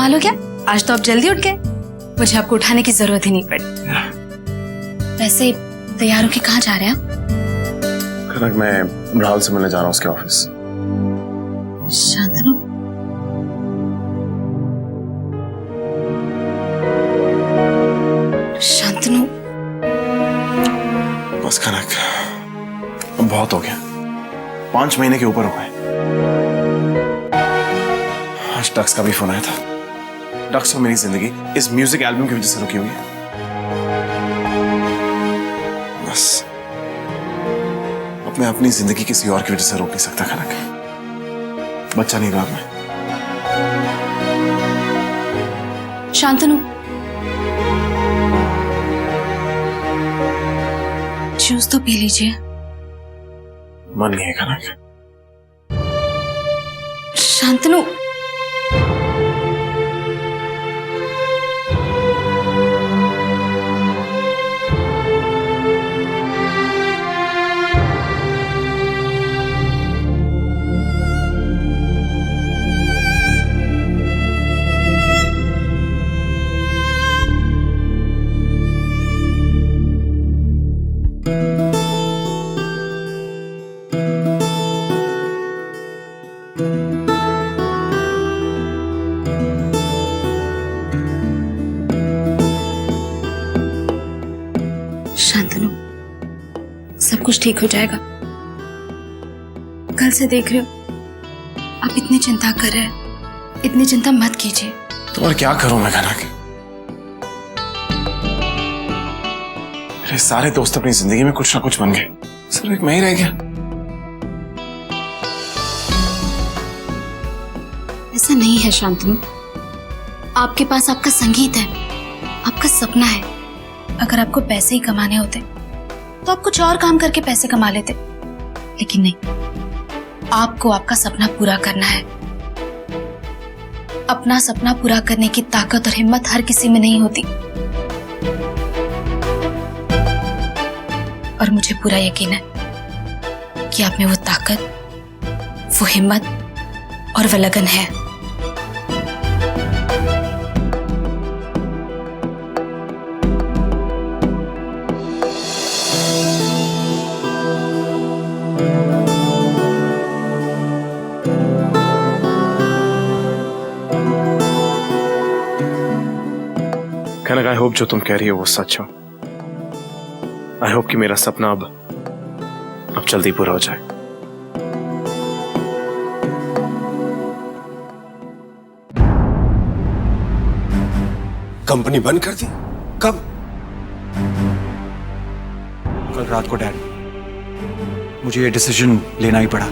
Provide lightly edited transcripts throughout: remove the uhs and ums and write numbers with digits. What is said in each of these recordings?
कमाल हो गया, आज तो आप जल्दी उठ गए। मुझे आपको उठाने की जरूरत ही नहीं पड़ी। वैसे तैयार होके कहाँ जा रहे हैं आप? कनक, मैं राहुल से मिलने जा रहा हूँ उसके ऑफिस। शांतनु, शांतनु। बस कनक, अब बहुत हो गया। 5 महीने के ऊपर हो गए। आज डक्स का भी फोन आया था। डक्स और मेरी जिंदगी इस म्यूजिक एल्बम की वजह से रुकी हुई है। बस अब मैं अपनी जिंदगी किसी और की वजह से रोक नहीं सकता कनक। बच्चा नहीं रहा मैं। शांतनु, जूस तो पी लीजिए। मन नहीं है कनक। शांतनु, शांतनु, सब कुछ ठीक हो जाएगा। कल से देख रहे हो आप इतनी चिंता कर रहे हैं, इतनी चिंता मत कीजिए। तो और क्या करूं मैं कनक? मेरे सारे दोस्त अपनी जिंदगी में कुछ ना कुछ बन गए, सिर्फ एक मैं ही रह गया। ऐसा नहीं है शांतनु, आपके पास आपका संगीत है, आपका सपना है। अगर आपको पैसे ही कमाने होते तो आप कुछ और काम करके पैसे कमा लेते, लेकिन नहीं, आपको आपका सपना पूरा करना है। अपना सपना पूरा करने की ताकत और हिम्मत हर किसी में नहीं होती, और मुझे पूरा यकीन है कि आप में वो ताकत, वो हिम्मत और वो लगन है। कनक, आई होप जो तुम कह रही हो वो सच हो। आई होप कि मेरा सपना अब जल्दी पूरा हो जाए। कंपनी बंद कर दी? कब? कल रात को डैड, मुझे ये डिसीजन लेना ही पड़ा।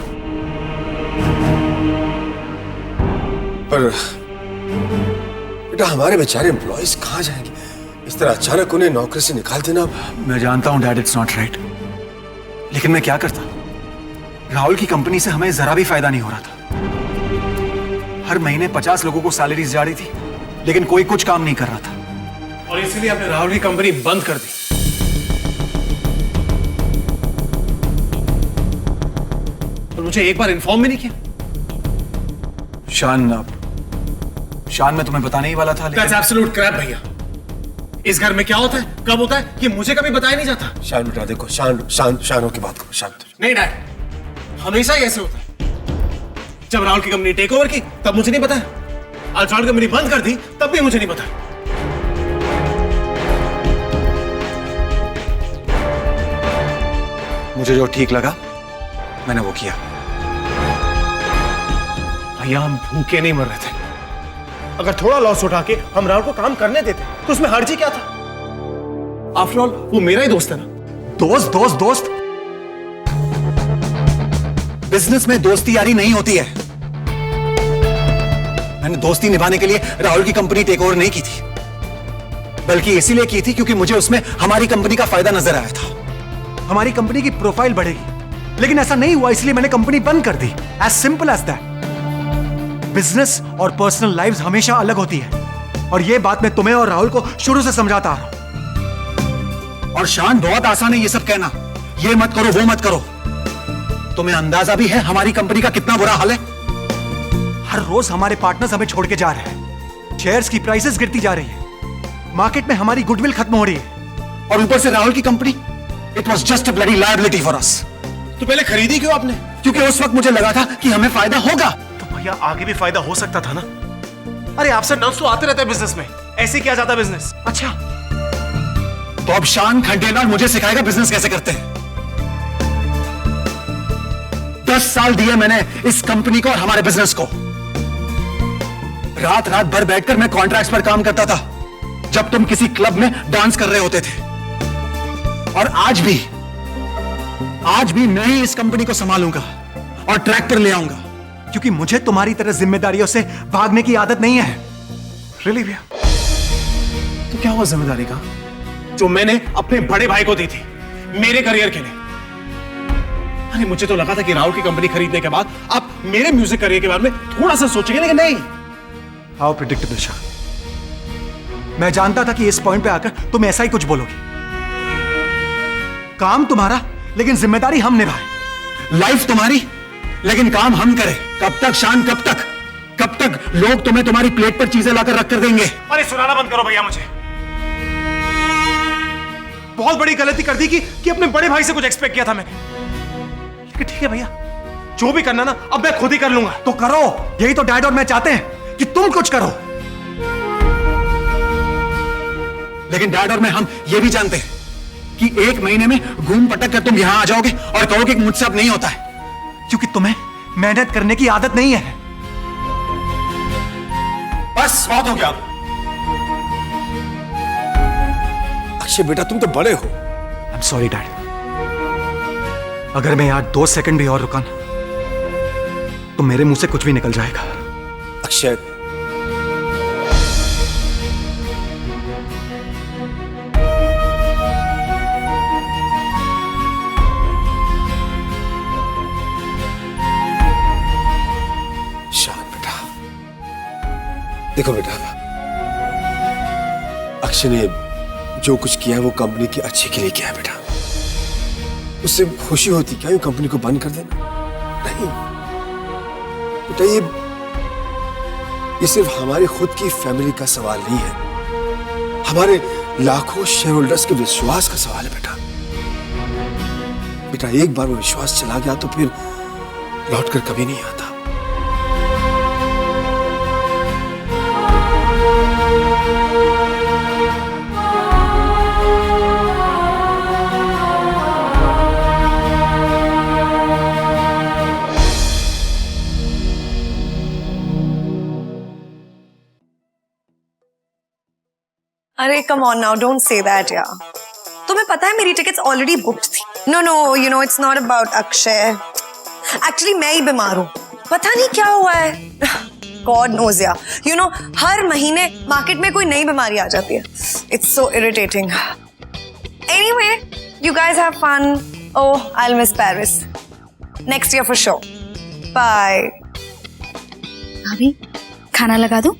पर बेटा, हमारे बेचारे एम्प्लॉइज कहां जाएंगे? इस तरह अचानक उन्हें नौकरी से निकाल देना। मैं जानता हूं डैड, इट्स नॉट राइट, लेकिन मैं क्या करता? राहुल की कंपनी से हमें जरा भी फायदा नहीं हो रहा था। हर महीने 50 लोगों को सैलरीज जा रही थी, लेकिन कोई कुछ काम नहीं कर रहा था, और इसीलिए आपने राहुल की कंपनी बंद कर दी। और मुझे एक बार इन्फॉर्म भी नहीं किया। शान मैं तुम्हें बताने ही वाला था, लेकिन That's absolute crap भैया। इस घर में क्या होता है, कब होता है, कि मुझे कभी बताया नहीं जाता। शान बेटा देखो, शान हो के बात करो। शांत नहीं डैड, हमेशा ही ऐसे होता है। जब राहुल की कंपनी टेक ओवर की तब मुझे नहीं पता, आज राहुल कंपनी बंद कर दी तब भी मुझे नहीं पता। मुझे जो ठीक लगा मैंने वो किया। भैया, हम भूखे नहीं मर रहे थे। अगर थोड़ा लॉस उठा के हम राहुल को काम करने देते तो उसमें हर्जी क्या था? आफ्टर ऑल वो मेरा ही दोस्त है ना। दोस्त बिजनेस में दोस्ती यारी नहीं होती है। मैंने दोस्ती निभाने के लिए राहुल की कंपनी टेक ओवर नहीं की थी, बल्कि इसीलिए की थी क्योंकि मुझे उसमें हमारी कंपनी का फायदा नजर आया था। हमारी कंपनी की प्रोफाइल बढ़ेगी, लेकिन ऐसा नहीं हुआ, इसलिए मैंने कंपनी बंद कर दी। As simple as that. Business और पर्सनल लाइफ्स हमेशा अलग होती है, और यह बात मैं तुम्हें और राहुल को शुरू से समझाता आ रहा हूं। और शान, बहुत आसान है ये सब कहना, ये मत करो वो मत करो। तुम्हें अंदाजा भी है हमारी कंपनी का कितना बुरा हाल है। हर रोज हमारे पार्टनर्स हमें छोड़ के जा रहे हैं, शेयर्स की प्राइसेस गिरती जा रही है, मार्केट में हमारी गुडविल खत्म हो रही है, और ऊपर से राहुल की company, it was just a bloody liability for us. तो पहले खरीदी क्यों आपने? क्योंकि उस वक्त मुझे लगा था कि हमें फायदा होगा। तो भैया आगे भी फायदा हो सकता था ना। अरे आपसे नर्व्स तो आते रहते हैं बिजनेस में, ऐसे क्या जाता बिजनेस। अच्छा, तो अब शान खंडेलवाल मुझे सिखाएगा बिजनेस कैसे करते हैं। 10 साल दिए मैंने इस कंपनी को और हमारे बिजनेस को। रात रात भर बैठकर मैं कॉन्ट्रैक्ट्स पर काम करता था, जब तुम किसी क्लब में डांस कर रहे होते थे। और आज भी मैं ही इस कंपनी को संभालूंगा और ट्रैक पर ले आऊंगा, क्योंकि मुझे तुम्हारी तरह जिम्मेदारियों से भागने की आदत नहीं है। रियली भैया? तो क्या हुआ जिम्मेदारी का जो मैंने अपने बड़े भाई को दी थी मेरे करियर के लिए? अरे मुझे तो लगा था कि राहुल की कंपनी खरीदने के बाद आप मेरे म्यूजिक करियर के बारे में थोड़ा सा सोचेंगे, लेकिन नहीं। हाउ प्रेडिक्टेबल शान। मैं जानता था कि इस पॉइंट पे आकर तुम ऐसा ही कुछ बोलोगे। काम तुम्हारा, लेकिन जिम्मेदारी हम निभाए। लाइफ तुम्हारी, लेकिन काम हम करें। कब तक शान, कब तक? कब तक लोग तुम्हें तुम्हारी प्लेट पर चीजें लाकर रख कर देंगे? अरे सुनाना बंद करो भैया मुझे। बहुत बड़ी गलती कर दी कि अपने बड़े भाई से कुछ एक्सपेक्ट किया था मैंने। लेकिन ठीक है भैया, जो भी करना ना अब मैं खुद ही कर लूंगा। तो करो, यही तो डैड और मैं चाहते हैं कि तुम कुछ करो। लेकिन डैड और मैं हम ये भी जानते हैं कि 1 महीने में घूम पटक कर तुम यहां आ जाओगे और कहोगे कि मुझसे अब नहीं होता है, क्योंकि तुम्हें मेहनत करने की आदत नहीं है। बस बहुत हो गया। अक्षय बेटा, तुम तो बड़े हो। आई एम सॉरी डैड, अगर मैं यहाँ 2 सेकंड भी और रुका ना, तो मेरे मुंह से कुछ भी निकल जाएगा। अक्षय, शान बेटा, देखो बेटा, अक्षय ने जो कुछ किया है वो कंपनी के अच्छे के लिए किया है बेटा। उससे खुशी होती क्या यूं कंपनी को बंद कर देना? नहीं बेटा, ये सिर्फ हमारी खुद की फैमिली का सवाल नहीं है, हमारे लाखों शेयर होल्डर्स के विश्वास का सवाल है बेटा। बेटा, एक बार वो विश्वास चला गया तो फिर लौटकर कभी नहीं आता। अरे come on now, don't say that यार। तुम्हें पता है मेरी टिकट्स ऑलरेडी बुक्ड थी। No you know it's not about Akshay. Actually मैं ही बीमार हूँ, पता नहीं क्या हुआ है। गॉड नोज यार, यू नो हर महीने मार्केट में कोई नई बीमारी आ जाती है। It's so irritating. Anyway, you guys have fun. Oh, I will miss Paris. Next year for sure. Bye. भाभी, खाना लगा दूं?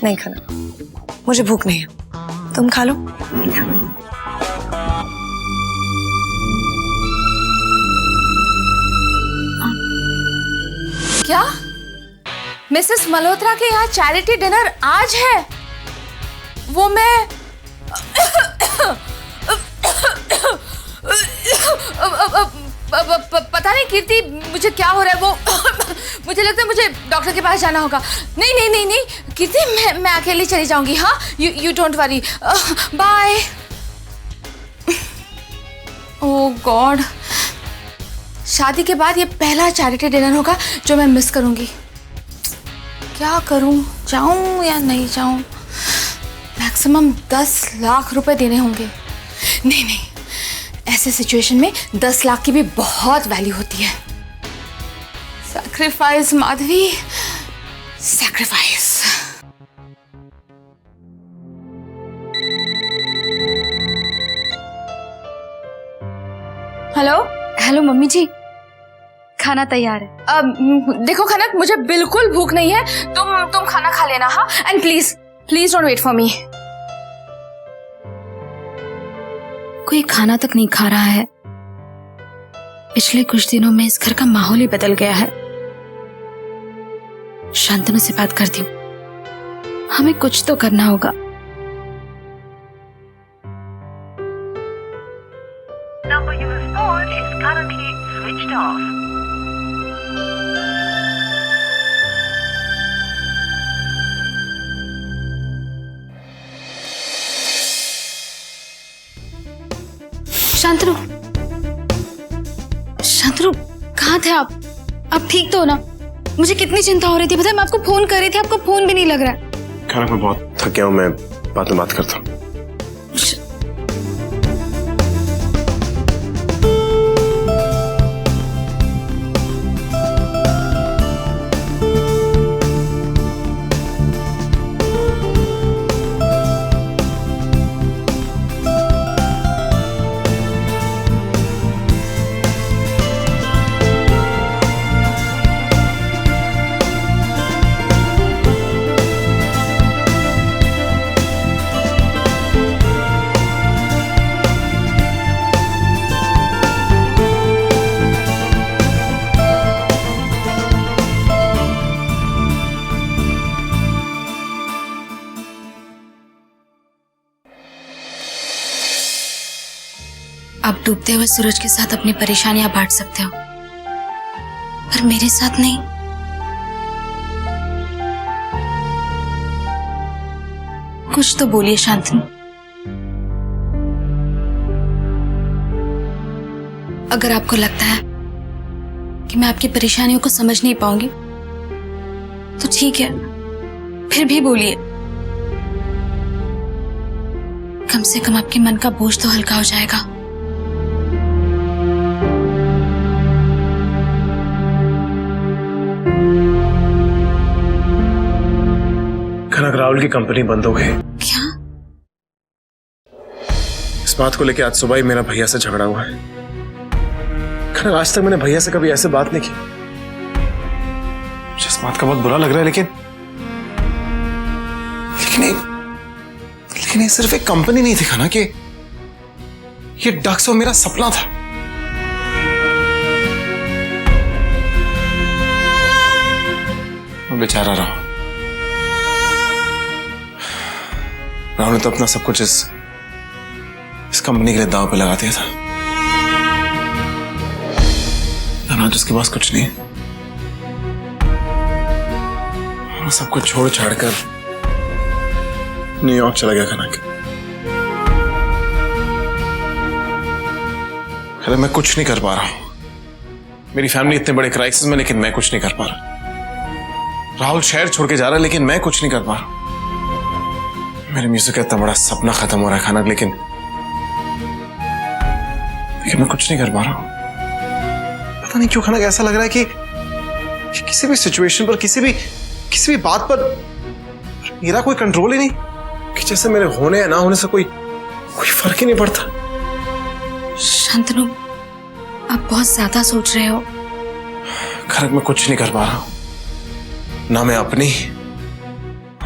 नहीं खाना, मुझे भूख नहीं है, तुम खा लो। क्या मिसेस मल्होत्रा के यहाँ चैरिटी डिनर आज है? वो मैं पता नहीं कीर्ति, मुझे क्या हो रहा है। वो मुझे लगता है मुझे डॉक्टर के पास जाना होगा। नहीं नहीं नहीं नहीं कीर्ति, मैं अकेली चली जाऊंगी। हाँ, you don't worry. Bye. Oh god, शादी के बाद ये पहला चैरिटी डिनर होगा जो मैं मिस करूंगी। क्या करूं, जाऊं या नहीं जाऊं? मैक्सिमम 10 लाख रुपए देने होंगे। नहीं नहीं, ऐसे सिचुएशन में 10 लाख की भी बहुत वैल्यू होती है। Sacrifice Madhavi, sacrifice. Hello hello mummy जी, खाना तैयार है। अब देखो खनक, मुझे बिल्कुल भूख नहीं है। तुम खाना खा लेना। हाँ, and please please don't wait for me. कोई खाना तक नहीं खा रहा है। पिछले कुछ दिनों में इस घर का माहौल ही बदल गया है। शांतनु से बात करती हूँ। हमें कुछ तो करना होगा। Number you have called is currently switched off. Shantanu, Shantanu, कहाँ थे आप? आप ठीक तो हो ना? मुझे कितनी चिंता हो रही थी, पता है मैं आपको फोन कर रही थी, आपका फोन भी नहीं लग रहा है। खैर मैं बहुत थक गया हूँ, मैं बाद में बात करता हूँ। आप डूबते हुए सूरज के साथ अपनी परेशानियां बांट सकते हो, पर मेरे साथ नहीं। कुछ तो बोलिए शांतनु। अगर आपको लगता है कि मैं आपकी परेशानियों को समझ नहीं पाऊंगी तो ठीक है, फिर भी बोलिए। कम से कम आपके मन का बोझ तो हल्का हो जाएगा। कनक राहुल की कंपनी बंद हो गई। क्या? इस बात को लेकर आज सुबह ही मेरा भैया से झगड़ा हुआ है। कनक आज तक मैंने भैया से कभी ऐसे बात नहीं की। मुझे इस बात का बहुत बुरा लग रहा है, लेकिन ये सिर्फ एक कंपनी नहीं थी खाना, कि ये डक्स और मेरा सपना था। मैं बेचारा राहुल ने तो अपना सब कुछ इस कंपनी के लिए दांव पे लगा दिया था। आज उसके पास कुछ नहीं है। सब कुछ छोड़ छाड़ कर न्यूयॉर्क चला गया कनक। अरे मैं कुछ नहीं कर पा रहा हूं। मेरी फैमिली इतने बड़े क्राइसिस में, लेकिन मैं कुछ नहीं कर पा रहा। राहुल शहर छोड़ के जा रहा है, लेकिन मैं कुछ नहीं कर पा रहा। मेरे म्यूजिक का इतना बड़ा सपना खत्म हो रहा है कनक, लेकिन मैं कुछ नहीं कर पा रहा हूं। पता नहीं क्यों कनक ऐसा लग रहा है कि किसी भी सिचुएशन पर, किसी भी बात पर मेरा कोई कंट्रोल ही नहीं, कि जैसे मेरे होने या ना होने से कोई फर्क ही नहीं पड़ता। शांतनु, आप बहुत ज्यादा सोच रहे हो। खरक मैं कुछ नहीं कर पा रहा हूं, ना मैं अपनी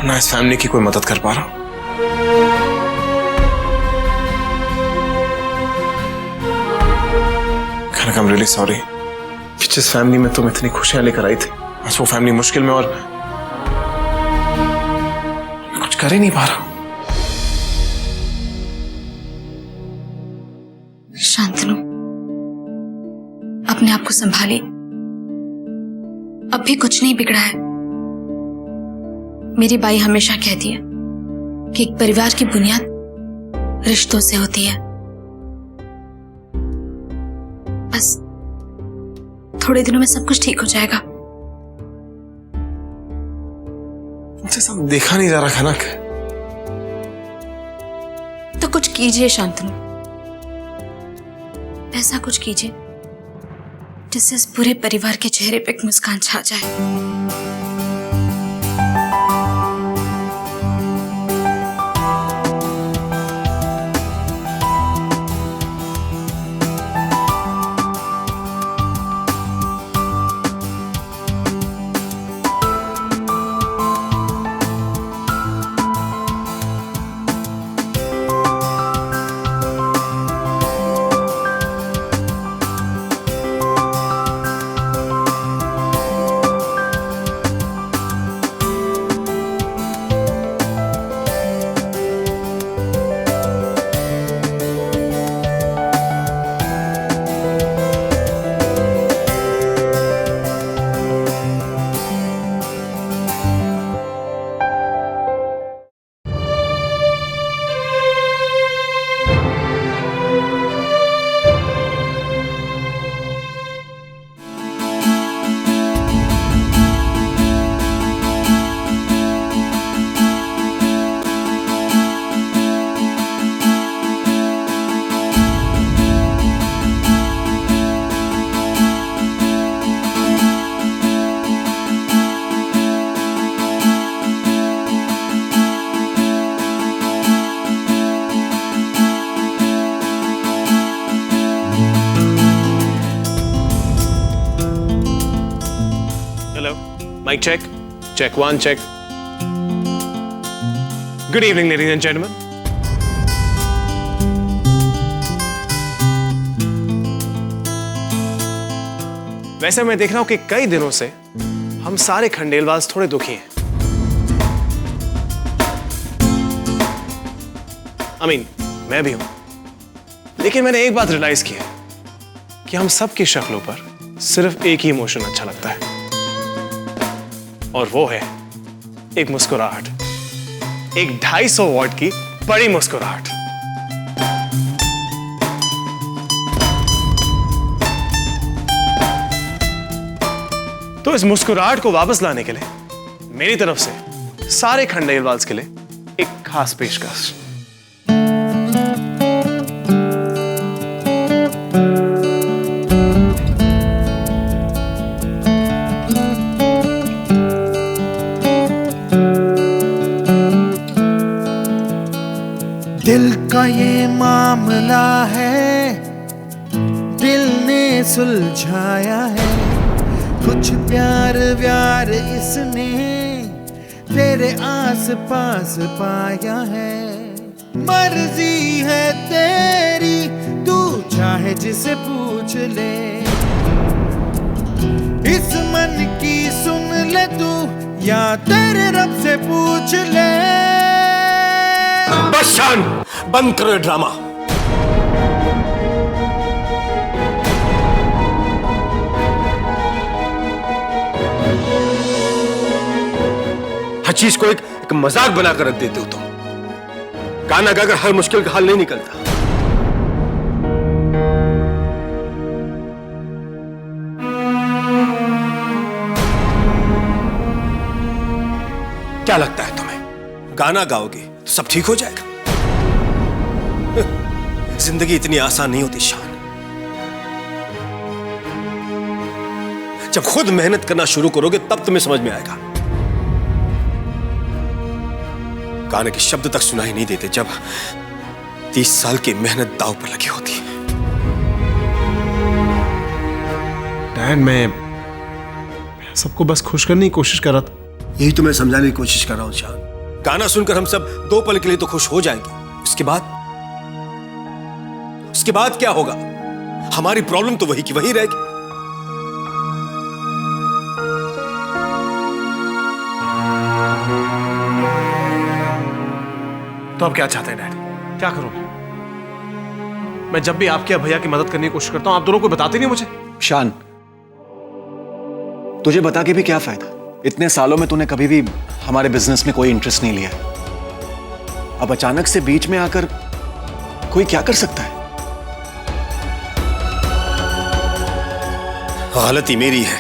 ना इस फैमिली की कोई मदद कर पा रहा हूं। खरक आई एम रियली सॉरी कि जिस फैमिली में तुम इतनी खुशियां लेकर आई थी, आज वो फैमिली मुश्किल में, और मैं कुछ कर ही नहीं पा रहा हूं। शांतनु, अपने आप को संभालिए। अब भी कुछ नहीं बिगड़ा है। मेरी बाई हमेशा कहती है कि एक परिवार की बुनियाद रिश्तों से होती है। बस थोड़े दिनों में सब कुछ ठीक हो जाएगा। मुझे सब देखा नहीं जा रहा कनक। तो कुछ कीजिए शांतनु, ऐसा कुछ कीजिए जिससे इस पूरे परिवार के चेहरे पे एक मुस्कान छा जाए। Mic check. Check 1, check. Good evening, ladies and gentlemen. वैसे मैं देख रहा हूं कि कई दिनों से हम सारे खंडेलवाल थोड़े दुखी हैं। मैं भी हूं। लेकिन मैंने एक बात रियलाइज की है कि हम सबकी शक्लों पर सिर्फ एक ही इमोशन अच्छा लगता है, और वो है एक मुस्कुराहट, एक 250 वॉट की बड़ी मुस्कुराहट। तो इस मुस्कुराहट को वापस लाने के लिए मेरी तरफ से सारे खंडेलवाल्स के लिए एक खास पेशकश। दिल का ये मामला है, दिल ने सुलझाया है, कुछ प्यार व्यार इसने तेरे आस पास पाया है। मर्जी है तेरी, तू चाहे जिसे पूछ ले, इस मन की सुन ले तू या तेरे रब से पूछ ले। बस शान, बंद करो ये ड्रामा। हर चीज को एक मजाक बनाकर रख देते हो तुम। गाना गाकर हर मुश्किल का हल नहीं निकलता। क्या लगता है तुम्हें, गाना गाओगे तो सब ठीक हो जाएगा? जिंदगी इतनी आसान नहीं होती शान। जब खुद मेहनत करना शुरू करोगे तब तुम्हें समझ में आएगा। गाने के शब्द तक सुनाई नहीं देते जब 30 साल की मेहनत दांव पर लगी होती है। डैड, मैं सबको बस खुश करने की कोशिश कर रहा था। यही तो मैं समझाने की कोशिश कर रहा हूं शान। गाना सुनकर हम सब 2 पल के लिए तो खुश हो जाएंगे, उसके बाद क्या होगा? हमारी प्रॉब्लम तो वही की वही रहेगी। तो अब क्या चाहते हैं डैड? क्या करूं मैं जब भी आपके भैया की मदद करने की कोशिश करता हूं, आप दोनों को बताते नहीं मुझे। शान, तुझे बता के भी क्या फायदा? इतने सालों में तूने कभी भी हमारे बिजनेस में कोई इंटरेस्ट नहीं लिया। अब अचानक से बीच में आकर कोई क्या कर सकता है? गलती मेरी है,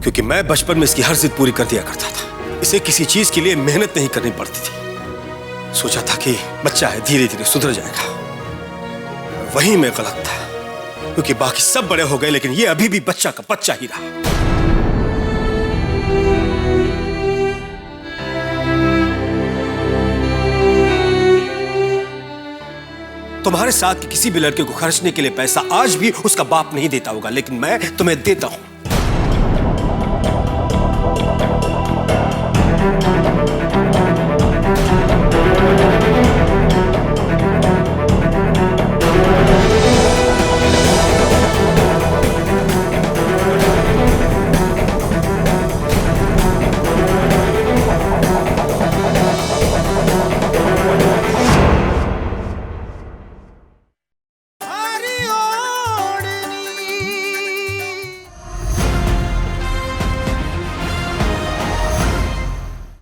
क्योंकि मैं बचपन में इसकी हर जिद पूरी कर दिया करता था। इसे किसी चीज के लिए मेहनत नहीं करनी पड़ती थी। सोचा था कि बच्चा है, धीरे धीरे सुधर जाएगा। वहीं मैं गलत था, क्योंकि बाकी सब बड़े हो गए लेकिन ये अभी भी बच्चा का बच्चा ही रहा। तुम्हारे साथ किसी भी लड़के को खर्चने के लिए पैसा आज भी उसका बाप नहीं देता होगा, लेकिन मैं तुम्हें देता हूं।